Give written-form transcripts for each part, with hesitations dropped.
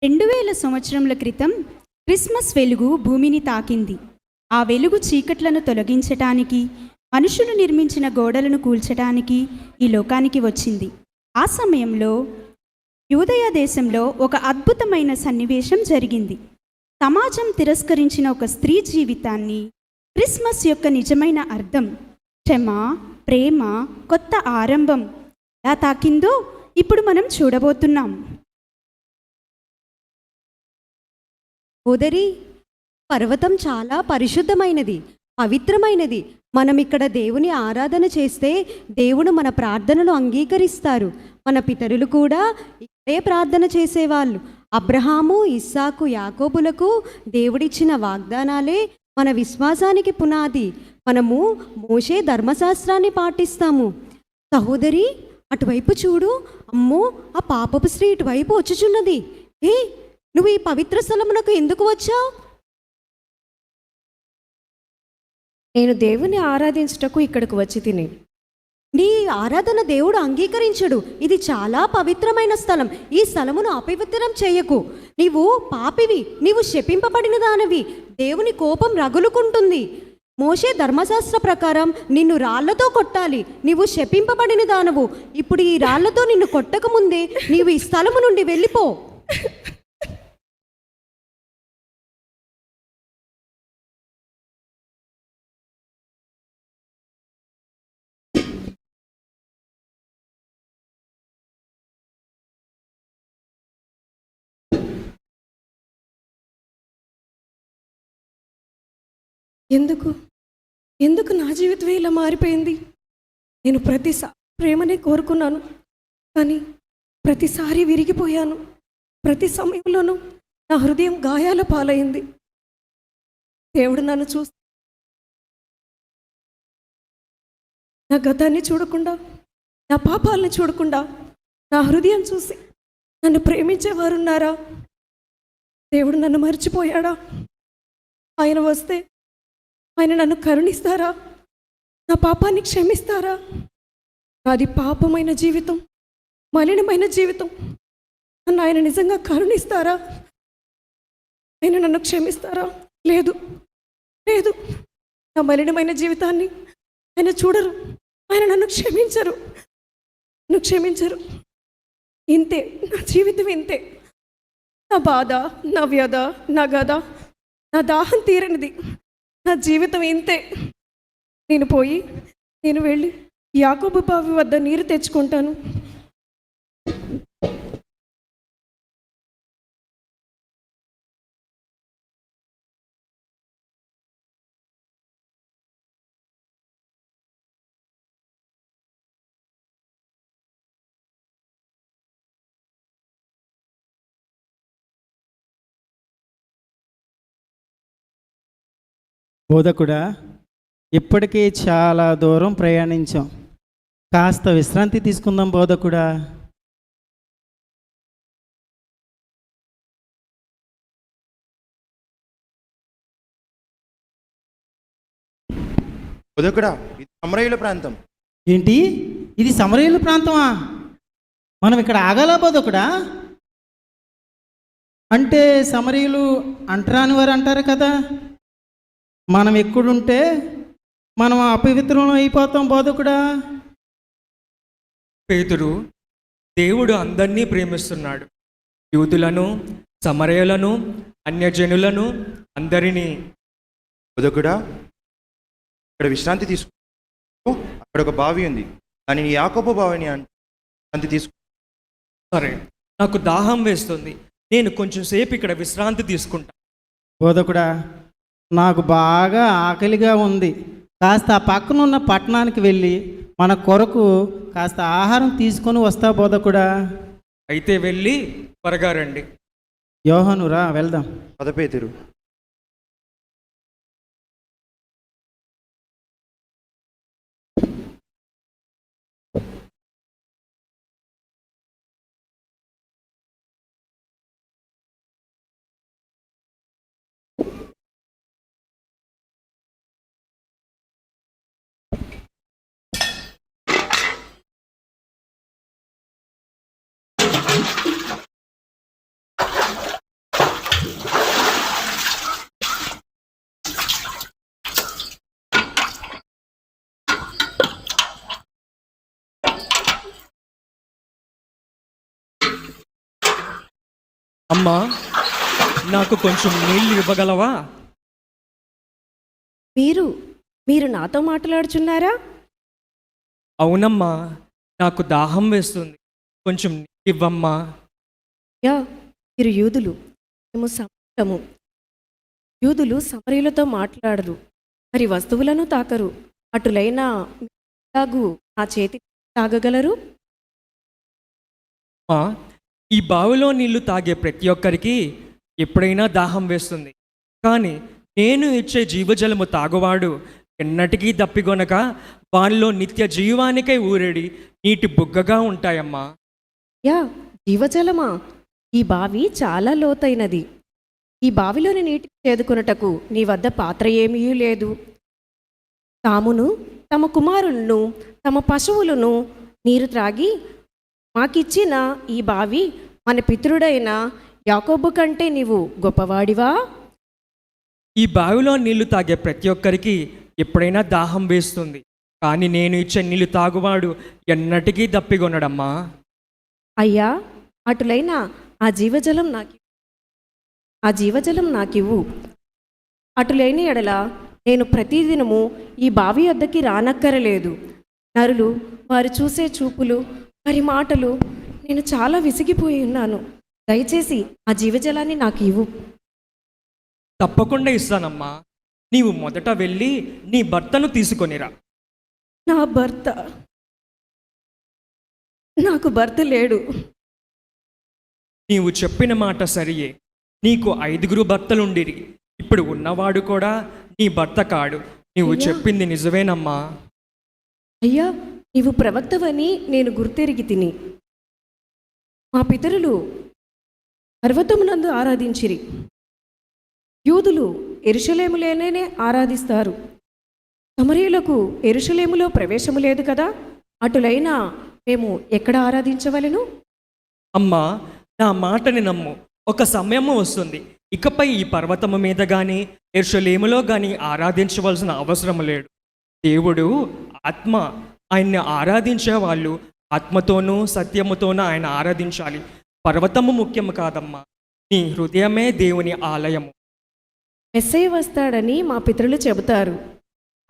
2000 సంవత్సరముల క్రితం క్రిస్మస్ వెలుగు భూమిని తాకింది. ఆ వెలుగు చీకట్లను తొలగించటానికి, మనుషులు నిర్మించిన గోడలను కూల్చటానికి ఈ లోకానికి వచ్చింది. ఆ సమయంలో యూదయ దేశంలో ఒక అద్భుతమైన సన్నివేశం జరిగింది. సమాజం తిరస్కరించిన ఒక స్త్రీ జీవితాన్ని క్రిస్మస్ యొక్క నిజమైన అర్థం, క్షమ, ప్రేమ, కొత్త ఆరంభం ఎలా తాకిందో ఇప్పుడు మనం చూడబోతున్నాం. సోదరి, పర్వతం చాలా పరిశుద్ధమైనది, పవిత్రమైనది. మనం ఇక్కడ దేవుని ఆరాధన చేస్తే దేవుడు మన ప్రార్థనలు అంగీకరిస్తారు. మన పితరులు కూడా ఇక్కడే ప్రార్థన చేసేవాళ్ళు. అబ్రహాము, ఇస్సాకు, యాకోబులకు దేవుడిచ్చిన వాగ్దానాలే మన విశ్వాసానికి పునాది. మనము మోషే ధర్మశాస్త్రాన్ని పాటిస్తాము. సహోదరి, అటువైపు చూడు. అమ్మో, ఆ పాపపు స్త్రీ ఇటువైపు వచ్చుచున్నది. నువ్వు ఈ పవిత్ర స్థలమునకు ఎందుకు వచ్చావు? నేను దేవుని ఆరాధించుటకు ఇక్కడికి వచ్చి తిని. నీ ఆరాధన దేవుడు అంగీకరించడు. ఇది చాలా పవిత్రమైన స్థలం. ఈ స్థలమును అపవిత్రం చేయకు. నీవు పాపివి, నీవు శపింపబడిన దానివి. దేవుని కోపం రగులుకుంటుంది. మోషే ధర్మశాస్త్ర ప్రకారం నిన్ను రాళ్లతో కొట్టాలి. నీవు శపింపబడిన దానవు. ఇప్పుడు ఈ రాళ్లతో నిన్ను కొట్టకముందే నీవు ఈ స్థలము నుండి వెళ్ళిపో. ఎందుకు నా జీవితం ఇలా మారిపోయింది? నేను ప్రతిసారి ప్రేమనే కోరుకున్నాను, కానీ ప్రతిసారి విరిగిపోయాను. ప్రతి సమయంలోనూ నా హృదయం గాయాల పాలైంది. దేవుడు నన్ను చూసి నా గతాన్ని చూడకుండా, నా పాపాలని చూడకుండా నా హృదయం చూసి నన్ను ప్రేమించేవారున్నారా? దేవుడు నన్ను మర్చిపోయాడా? ఆయన వస్తే ఆయన నన్ను కరుణిస్తారా? నా పాపాన్ని క్షమిస్తారా? నాది పాపమైన జీవితం, మలినమైన జీవితం. నన్ను ఆయన నిజంగా కరుణిస్తారా? ఆయన నన్ను క్షమిస్తారా? లేదు లేదు, నా మలినమైన జీవితాన్ని ఆయన చూడరు. ఆయన నన్ను క్షమించరు. ఇంతే, నా జీవితం ఇంతే. నా బాధ, నా వ్యధ, నా గద, నా దాహం తీరనిది. నా జీవితం ఇంతే. నేను వెళ్ళి యాకోబు బావి వద్ద నీరు తెచ్చుకుంటాను. బోధకుడా, ఇప్పటికే చాలా దూరం ప్రయాణించాం. కాస్త విశ్రాంతి తీసుకుందాం బోధకుడా. బోధకుడా, ఇది సమరయుల ప్రాంతం. ఏంటి, ఇది సమరయుల ప్రాంతమా? మనం ఇక్కడ ఆగాల బోధకుడా? అంటే సమరయులు అంటరాని వారు అంటారు కదా. మనం ఎక్కడుంటే మనం అపవిత్రం అయిపోతాం బోధకుడా. పేతురు, దేవుడు అందరినీ ప్రేమిస్తున్నాడు. యూదులను, సమరయులను, అన్యజనులను, అందరినీ. బోధకుడా, ఇక్కడ విశ్రాంతి తీసుకో. అక్కడ ఒక బావి ఉంది, కానీ యాకోబు బావిని విశ్రాంతి తీసుకో. సరే, నాకు దాహం వేస్తుంది. నేను కొంచెం సేపు ఇక్కడ విశ్రాంతి తీసుకుంటా. బోధకుడా, నాకు బాగా ఆకలిగా ఉంది. కాస్త ఆ పక్కన ఉన్న పట్టణానికి వెళ్ళి మన కొరకు కాస్త ఆహారం తీసుకొని వస్తా బోధకుడా. అయితే వెళ్ళి త్వరగా రండి. యోహాను, రా వెళ్దాం. పద పేతురు. అమ్మా, నాకు కొంచెం నీళ్ళు ఇవ్వగలవా? మీరు నాతో మాట్లాడుచున్నారా? అవునమ్మా, నాకు దాహం వేస్తుంది, కొంచెం నీళ్ళు ఇవ్వమ్మా. యా, మీరు యూదులు, మేము సమరయులము. యూదులు సమరయులతో మాట్లాడరు, మరి వస్తువులను తాకరు. అటులైన తాగు నా చేతి తాగగలరు? అమ్మా, ఈ బావిలో నీళ్లు తాగే ప్రతి ఒక్కరికి ఎప్పుడైనా దాహం వేస్తుంది, కానీ నేను ఇచ్చే జీవజలము తాగువాడు ఎన్నటికీ దప్పిగొనక వారిలో నిత్య జీవానికై ఊరేడి నీటి బుగ్గగా ఉంటాయమ్మా. యా, జీవజలమా? ఈ బావి చాలా లోతైనది. ఈ బావిలోని నీటిని చేదుకొనుటకు నీ వద్ద పాత్ర ఏమీ లేదు. తామును తమ కుమారులను తమ పశువులను నీరు త్రాగి మాకిచ్చిన ఈ బావి మన పితరుడైన యాకోబు కంటే నీవు గొప్పవాడివా? ఈ బావిలో నీళ్లు తాగే ప్రతి ఒక్కరికి ఎప్పుడైనా దాహం వేస్తుంది, కానీ నేను ఇచ్చే నీళ్లు తాగువాడు ఎన్నటికీ దప్పిగొనడమ్మా. అయ్యా, అటులైన ఆ జీవజలం నాకివ్వు. అటులైన ఎడల నేను ప్రతిదినము ఈ బావి వద్దకి రానక్కరలేదు. నరులు, వారు చూసే చూపులు, వారి మాటలు, నేను చాలా విసిగిపోయి ఉన్నాను. దయచేసి ఆ జీవజలాన్ని నాకు ఇవ్వు. తప్పకుండా ఇస్తానమ్మా. నీవు మొదట వెళ్ళి నీ భర్తను తీసుకొనిరా. నా భర్త? నాకు భర్త లేడు. నీవు చెప్పిన మాట సరియే, నీకు 5 భర్తలుండిరి, ఇప్పుడు ఉన్నవాడు కూడా నీ భర్త కాడు. నీవు అయ్యా. చెప్పింది నిజమేనమ్మా. అయ్యా, నీవు ప్రవక్తవని నేను గుర్తెరిగి తిని. మా పితరులు పర్వతమునందు ఆరాధించిరి. యూదులు యెరూషలేములోనే ఆరాధిస్తారు. సమరయులకు యెరూషలేములో ప్రవేశము లేదు కదా, అటులైనా మేము ఎక్కడ ఆరాధించవలెను? అమ్మా, నా మాటని నమ్ము. ఒక సమయము వస్తుంది, ఇకపై ఈ పర్వతము మీద కానీ యెరూషలేములో కానీ ఆరాధించవలసిన అవసరం లేడు. దేవుడు ఆత్మ, ఆయన్ని ఆరాధించే వాళ్ళు ఆత్మతోనూ సత్యముతోనూ ఆయన ఆరాధించాలి. పర్వతము ముఖ్యము కాదమ్మా, నీ హృదయమే దేవుని ఆలయము. మెస్సయ్య వస్తాడని మా పితరులు చెబుతారు.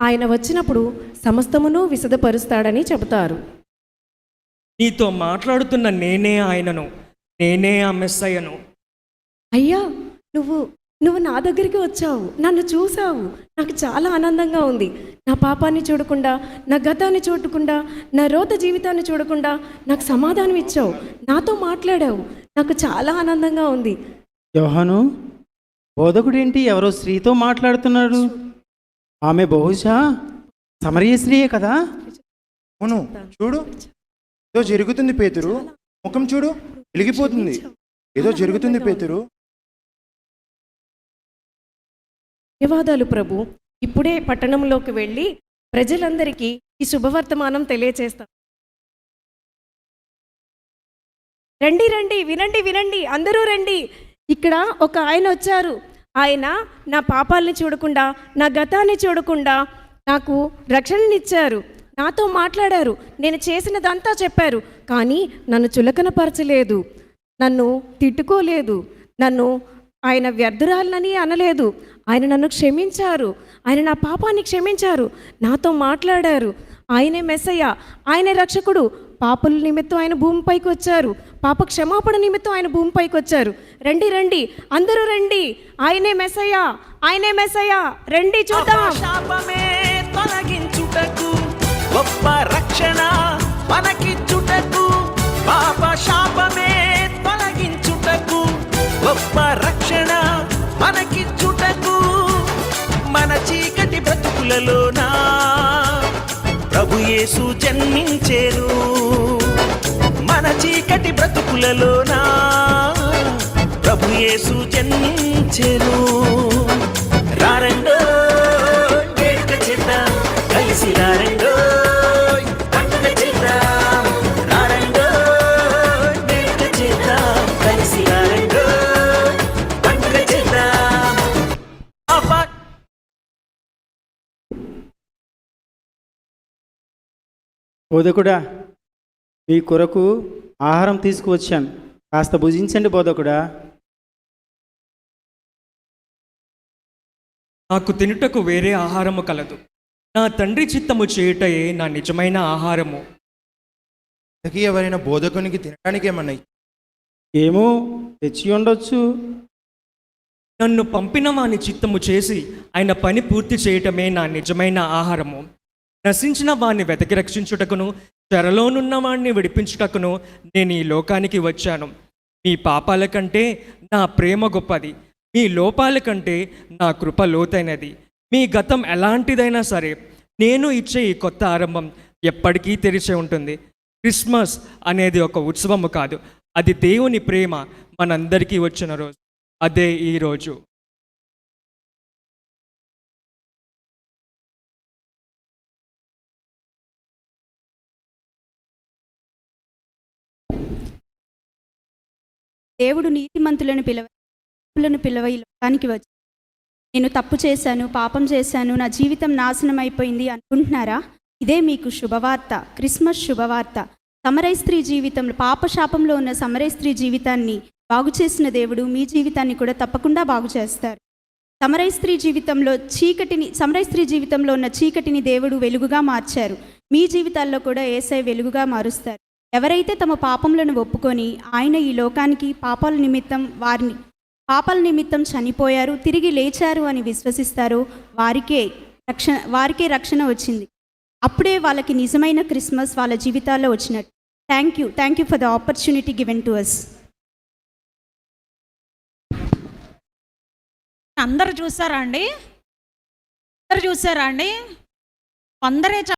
ఆయన వచ్చినప్పుడు సమస్తమును విశదపరుస్తాడని చెబుతారు. నీతో మాట్లాడుతున్న నేనే ఆయనను, నేనే ఆ మెస్సయ్యను. అయ్యా, నువ్వు నా దగ్గరికి వచ్చావు, నన్ను చూసావు. నాకు చాలా ఆనందంగా ఉంది. నా పాపాన్ని చూడకుండా, నా గతాన్ని చూడకుండా, నా రోత జీవితాన్ని చూడకుండా నాకు సమాధానం ఇచ్చావు, నాతో మాట్లాడావు. నాకు చాలా ఆనందంగా ఉంది. యోహాను, బోధకుడేంటి ఎవరో స్త్రీతో మాట్లాడుతున్నాడు? ఆమె బహుశా సమరయ స్త్రీయే కదా? అవును, చూడు, ఏదో జరుగుతుంది పేతురు. ముఖం చూడు, వెలిగిపోతుంది. ఏదో జరుగుతుంది పేతురు. ధన్యవాదాలు ప్రభు. ఇప్పుడే పట్టణంలోకి వెళ్ళి ప్రజలందరికీ ఈ శుభవర్తమానం తెలియచేస్తాం. రండి రండి, వినండి వినండి, అందరూ రండి. ఇక్కడ ఒక ఆయన వచ్చారు. ఆయన నా పాపాలని చూడకుండా, నా గతాన్ని చూడకుండా నాకు రక్షణనిచ్చారు. నాతో మాట్లాడారు, నేను చేసినదంతా చెప్పారు. కానీ నన్ను చులకనపరచలేదు, నన్ను తిట్టుకోలేదు, నన్ను ఆయన వ్యర్థురాలని అనలేదు. ఆయన నన్ను క్షమించారు, ఆయన నా పాపాన్ని క్షమించారు, నాతో మాట్లాడారు. ఆయనే మెస్సయ్య, ఆయనే రక్షకుడు. పాపుల నిమిత్తం ఆయన భూమిపైకి వచ్చారు, పాప క్షమాపణ నిమిత్తం ఆయన భూమిపైకి వచ్చారు. రండి రండి, అందరూ రండి. ఆయనే మెస్సయ్య, ఆయనే మెస్సయ్య. రండి చూద్దాం. శాపమే తొలగించుటకు, గొప్ప రక్షణ మనకిచ్చుటకు, పాప శాపమే తొలగించుటకు, గొప్ప రక్షణ మనకిచ్చుటకు, మన చీకటి బ్రతుకులలోనా ప్రభు యేసు జన్మించేను. మన చీకటి బ్రతుకులలోనా ప్రభు యేసు జన్మించేను. రారండో వేడుక చేద్దాం, కలిసి రారండో పండుగ చేద్దాం. రారండో వేడుక చేద్దాం, కలిసి రారండో పండుగ చేద్దాం. బోధకుడా, మీ కొరకు ఆహారం తీసుకువచ్చాను, కాస్త భుజించండి బోధకుడా. నాకు తినుటకు వేరే ఆహారము కలదు. నా తండ్రి చిత్తము చేయుటయే నా నిజమైన ఆహారము. ఇంతకీ ఎవరైనా బోధకునికి తినడానికి ఏమన్నా ఏమో తెచ్చి ఉండొచ్చు. నన్ను పంపిన వాని చిత్తము చేసి ఆయన పని పూర్తి చేయటమే నా నిజమైన ఆహారము. నశించిన వాణ్ణి వెతకి రక్షించుటకును, చెరలోనున్న వాణ్ణి విడిపించుటకును నేను ఈ లోకానికి వచ్చాను. మీ పాపాల కంటే నా ప్రేమ గొప్పది, మీ లోపాల కంటే నా కృప లోతైనది. మీ గతం ఎలాంటిదైనా సరే నేను ఇచ్చే ఈ కొత్త ఆరంభం ఎప్పటికీ తెరిచే ఉంటుంది. క్రిస్మస్ అనేది ఒక ఉత్సవము కాదు, అది దేవుని ప్రేమ మనందరికీ వచ్చిన రోజు. అదే ఈ రోజు. దేవుడు నీతిమంతులను పిలవ ఈ లోకానికి వచ్చి, నేను తప్పు చేశాను, పాపం చేశాను, నా జీవితం నాశనం అయిపోయింది అనుకుంటున్నారా? ఇదే మీకు శుభవార్త, క్రిస్మస్ శుభవార్త. సమరయ స్త్రీ జీవితంలో, పాపశాపంలో ఉన్న సమరయ స్త్రీ జీవితాన్ని బాగు చేసిన దేవుడు మీ జీవితాన్ని కూడా తప్పకుండా బాగు చేస్తారు. సమరయ స్త్రీ జీవితంలో ఉన్న చీకటిని దేవుడు వెలుగుగా మార్చారు. మీ జీవితాల్లో కూడా యేసయ్య వెలుగుగా మారుస్తారు. ఎవరైతే తమ పాపములను ఒప్పుకొని ఆయన ఈ లోకానికి పాపాల నిమిత్తం చనిపోయారు, తిరిగి లేచారు అని విశ్వసిస్తారో వారికే రక్షణ వచ్చింది. అప్పుడే వాళ్ళకి నిజమైన క్రిస్మస్ వాళ్ళ జీవితాల్లో వచ్చినట్టు. Thank you for the opportunity given to us. అందరు చూసారా అండి? కొందరే